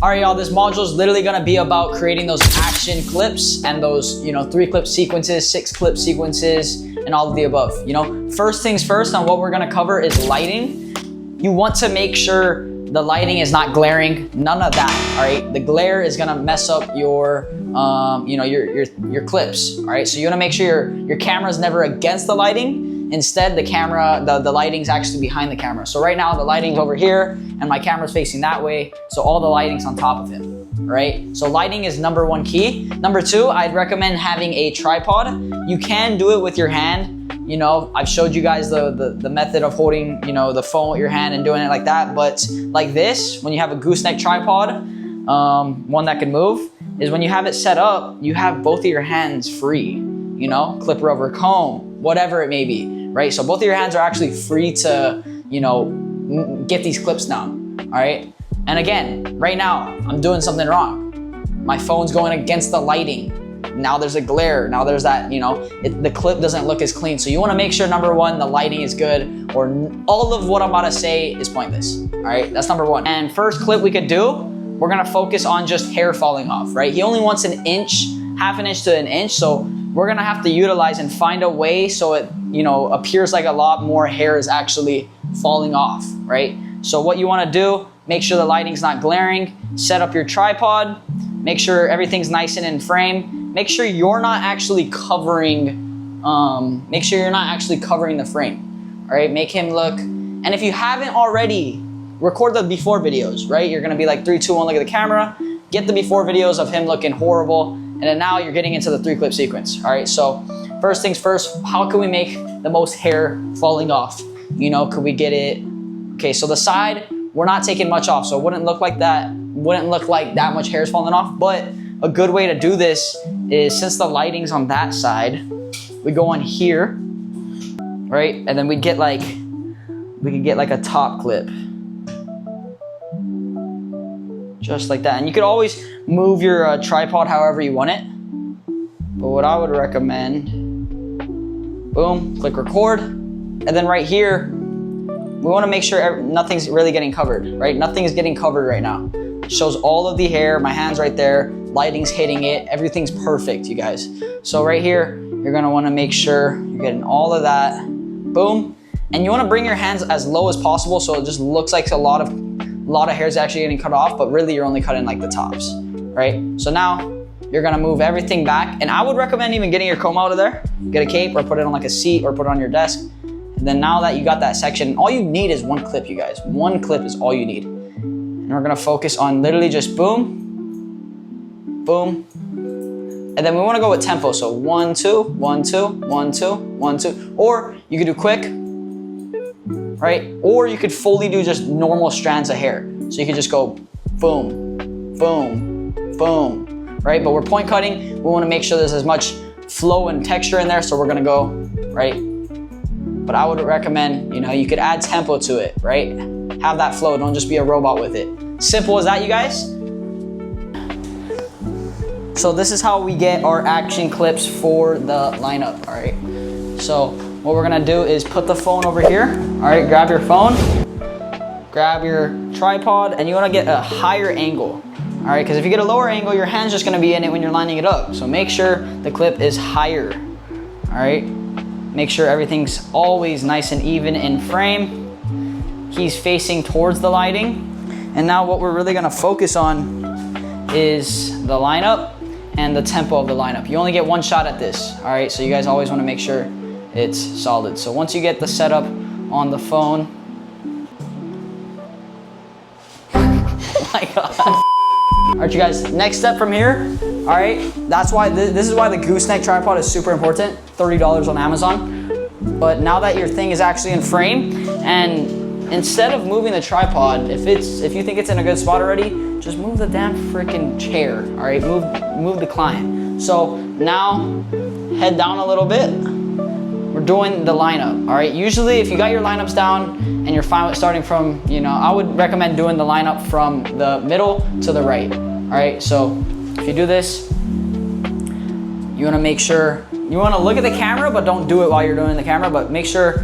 All right, y'all, this module is literally gonna be about creating those action clips and those, 3-clip sequences, 6-clip sequences, and all of the above. First things first on what we're gonna cover is lighting. You want to make sure the lighting is not glaring, none of that, all right? The glare is gonna mess up your clips, all right? So you wanna make sure your camera is never against the lighting. Instead, the lighting's actually behind the camera. So right now the lighting's over here and my camera's facing that way. So all the lighting's on top of him, right? So lighting is number 1 key. Number 2, I'd recommend having a tripod. You can do it with your hand. I've showed you guys the method of holding, the phone with your hand and doing it like that. But like this, when you have a gooseneck tripod, one that can move, is when you have it set up, you have both of your hands free, clipper over comb, whatever it may be. Right? So both of your hands are actually free to, get these clips down, all right? And again, right now, I'm doing something wrong. My phone's going against the lighting. Now there's a glare, now there's that, the clip doesn't look as clean. So you wanna make sure, number 1, the lighting is good, or all of what I'm about to say is pointless, all right? That's number 1. And first clip we could do, we're gonna focus on just hair falling off, right? He only wants an inch, half an inch to an inch, so we're gonna have to utilize and find a way so it, appears like a lot more hair is actually falling off, right? So what you wanna do, make sure the lighting's not glaring, set up your tripod, make sure everything's nice and in frame, make sure you're not actually covering, the frame, all right? Make him look, and if you haven't already, record the before videos, right? You're gonna be like 3, 2, 1, look at the camera, get the before videos of him looking horrible, and then now you're getting into the 3-clip sequence, all right? So first things first, how can we make the most hair falling off? Could we get it? Okay, so the side, we're not taking much off, so it wouldn't look like that much hair is falling off, but a good way to do this is, since the lighting's on that side, we go on here, right? And then we could get like a top clip. Just like that. And you could always move your tripod however you want it. But what I would recommend, boom, click record. And then right here, we wanna make sure nothing's really getting covered, right? Nothing is getting covered right now. It shows all of the hair, my hand's right there, lighting's hitting it, everything's perfect, you guys. So right here, you're gonna wanna make sure you're getting all of that, boom. And you wanna bring your hands as low as possible so it just looks like a lot of hair is actually getting cut off, but really you're only cutting like the tops, right? So now you're gonna move everything back, and I would recommend even getting your comb out of there, get a cape or put it on like a seat or put it on your desk. And then now that you got that section, all you need is 1 clip, you guys. 1 clip is all you need. And we're gonna focus on literally just boom, boom. And then we wanna go with tempo, so 1, 2, 1, 2, 1, 2, 1, 2. Or you could do quick, right? Or you could fully do just normal strands of hair. So you could just go boom, boom, boom, right? But we're point cutting. We wanna make sure there's as much flow and texture in there, so we're gonna go, right? But I would recommend, you could add tempo to it, right? Have that flow, don't just be a robot with it. Simple as that, you guys. So this is how we get our action clips for the lineup, all right? So what we're gonna do is put the phone over here, all right? Grab your phone, grab your tripod, and you wanna get a higher angle, all right? Because if you get a lower angle, your hand's just gonna be in it when you're lining it up. So make sure the clip is higher, all right? Make sure everything's always nice and even in frame. He's facing towards the lighting. And now what we're really gonna focus on is the lineup and the tempo of the lineup. You only get 1 shot at this, all right? So you guys always wanna make sure it's solid. So once you get the setup on the phone, oh my God. All right, you guys, next step from here, all right? That's why, this is why the gooseneck tripod is super important, $30 on Amazon. But now that your thing is actually in frame, and instead of moving the tripod, if you think it's in a good spot already, just move the damn freaking chair, all right? Move the client. So now, head down a little bit. We're doing the lineup, all right? Usually if you got your lineups down and you're fine with starting from, I would recommend doing the lineup from the middle to the right, all right? So if you do this, you wanna make sure, you wanna look at the camera, but don't do it while you're doing the camera, but make sure,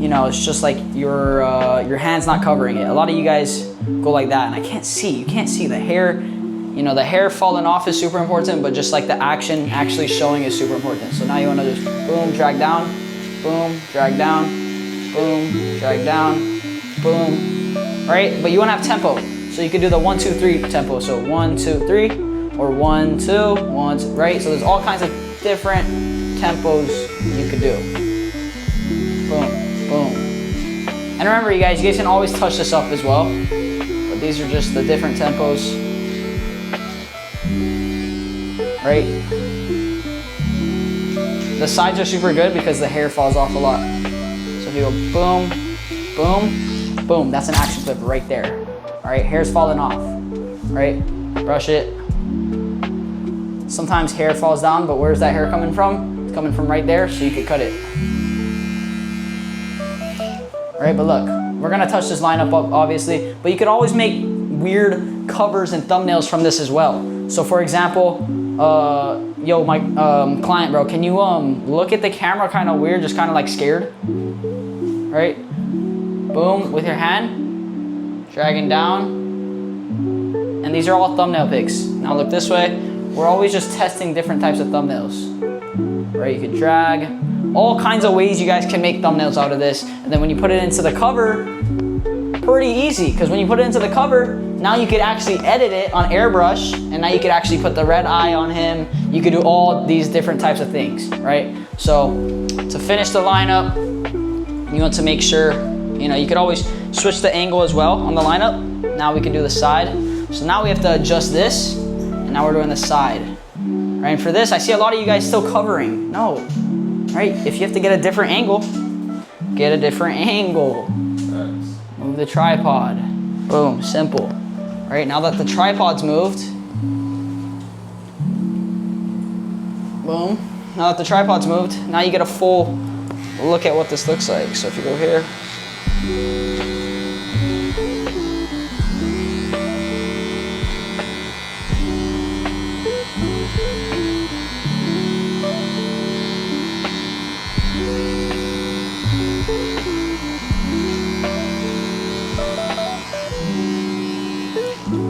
it's just like your hand's not covering it. A lot of you guys, go like that. And I can't see, you can't see the hair. You know, the hair falling off is super important, but just like the action actually showing is super important. So now you wanna just boom, drag down, boom, drag down, boom, drag down, boom, right? But you wanna have tempo. So you could do the 1, 2, 3 tempo. So 1, 2, 3, or 1, 2, 1, 2, right? So there's all kinds of different tempos you could do. Boom, boom. And remember, you guys can always touch this up as well. But these are just the different tempos. Right? The sides are super good because the hair falls off a lot. So if you go boom, boom, boom, that's an action clip right there. All right, hair's falling off, right? Brush it. Sometimes hair falls down, but where's that hair coming from? It's coming from right there, so you could cut it. All right, but look, we're gonna touch this lineup up, obviously, but you could always make weird covers and thumbnails from this as well. So for example, yo, my client, bro, can you look at the camera kind of weird, just kind of like scared? Right? Boom, with your hand, dragging down. And these are all thumbnail pics. Now look this way. We're always just testing different types of thumbnails. Right, you could drag. All kinds of ways you guys can make thumbnails out of this. And then when you put it into the cover, pretty easy, because when you put it into the cover, now you could actually edit it on airbrush, and now you could actually put the red eye on him. You could do all these different types of things, right? So to finish the lineup, you want to make sure, you know, you could always switch the angle as well on the lineup. Now we can do the side. So now we have to adjust this, and now we're doing the side. Right, and for this, I see a lot of you guys still covering. No, right? If you have to get a different angle, get a different angle. Move the tripod. Boom, simple. Right, now that the tripod's moved, boom. Now that the tripod's moved, now you get a full look at what this looks like. So if you go here,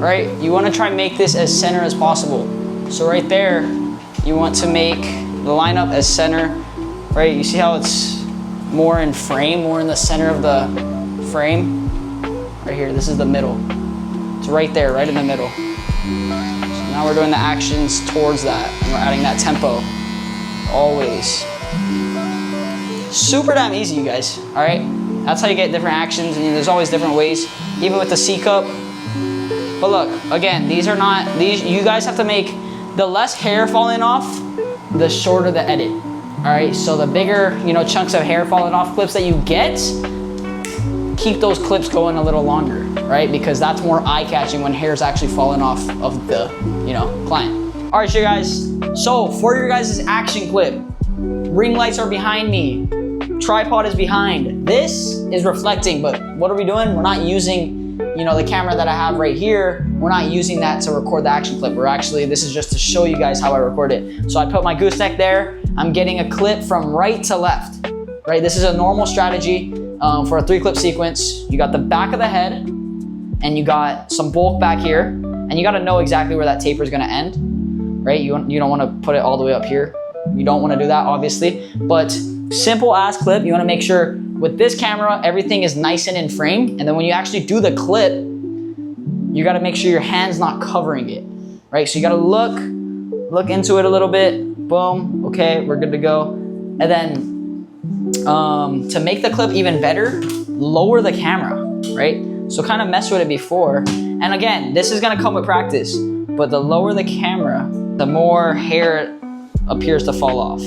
right? You want to try and make this as center as possible. So right there, you want to make the lineup as center, right? You see how it's more in frame, more in the center of the frame? Right here, this is the middle. It's right there, right in the middle. So now we're doing the actions towards that, and we're adding that tempo, always. Super damn easy, you guys, all right? That's how you get different actions, and there's always different ways, even with the C-cup. But look, again, these are not, you guys have to make the less hair falling off, the shorter the edit. All right, so the bigger, you know, chunks of hair falling off clips that you get, keep those clips going a little longer, right? Because that's more eye-catching when hair's actually falling off of the, you know, client. All right, so you guys, so for your guys' action clip, ring lights are behind me, tripod is behind. This is reflecting, but what are we doing? We're not using, you know, the camera that I have right here, we're not using that to record the action clip. We're actually, this is just to show you guys how I record it. So I put my gooseneck there. I'm getting a clip from right to left, right? This is a normal strategy for a 3-clip sequence. You got the back of the head, and you got some bulk back here, and you gotta know exactly where that taper is gonna end, right? You don't wanna put it all the way up here. You don't wanna do that, obviously, but simple ass clip. You wanna make sure with this camera, everything is nice and in frame. And then when you actually do the clip, you gotta make sure your hand's not covering it, right? So you gotta look into it a little bit. Boom, okay, we're good to go. And then to make the clip even better, lower the camera, right? So kind of mess with it before. And again, this is gonna come with practice, but the lower the camera, the more hair appears to fall off.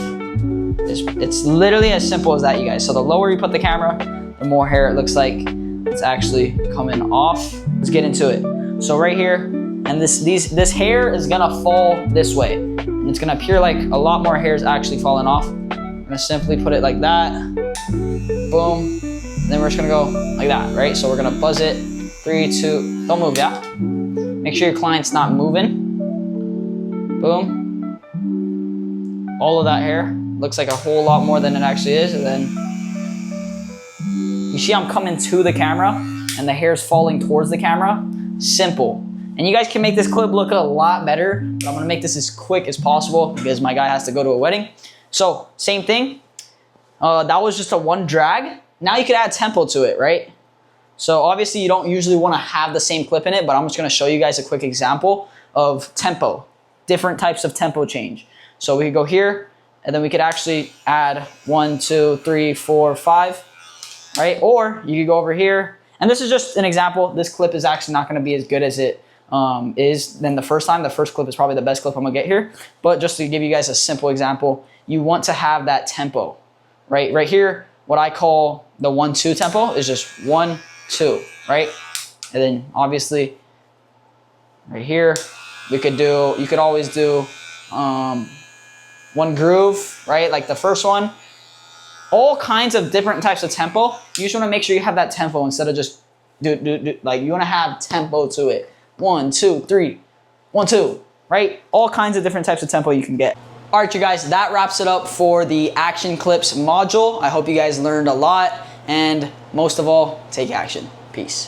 It's literally as simple as that, you guys. So the lower you put the camera, the more hair it looks like it's actually coming off. Let's get into it. So right here, and this hair is gonna fall this way. And it's gonna appear like a lot more hair is actually falling off. I'm gonna simply put it like that, boom. And then we're just gonna go like that, right? So we're gonna buzz it, 3, 2, don't move, yeah? Make sure your client's not moving. Boom. All of that hair looks like a whole lot more than it actually is. And then you see I'm coming to the camera. and the hair's falling towards the camera. Simple. And you guys can make this clip look a lot better, but I'm gonna make this as quick as possible because my guy has to go to a wedding. So same thing, that was just a one drag. Now you could add tempo to it, right? So obviously you don't usually wanna have the same clip in it, but I'm just gonna show you guys a quick example of tempo, different types of tempo change. So we could go here, and then we could actually add 1, 2, 3, 4, 5, right? Or you could go over here, and this is just an example. This clip is actually not gonna be as good as it is than the first time. The first clip is probably the best clip I'm gonna get here. But just to give you guys a simple example, you want to have that tempo, right? Right here, what I call the 1, 2 tempo is just 1, 2, right? And then obviously right here, you could always do one groove, right? Like the first one. All kinds of different types of tempo. You just wanna make sure you have that tempo instead of just do. Like you wanna have tempo to it. 1, 2, 3, 1, 2, right? All kinds of different types of tempo you can get. All right, you guys, that wraps it up for the action clips module. I hope you guys learned a lot, and most of all, take action. Peace.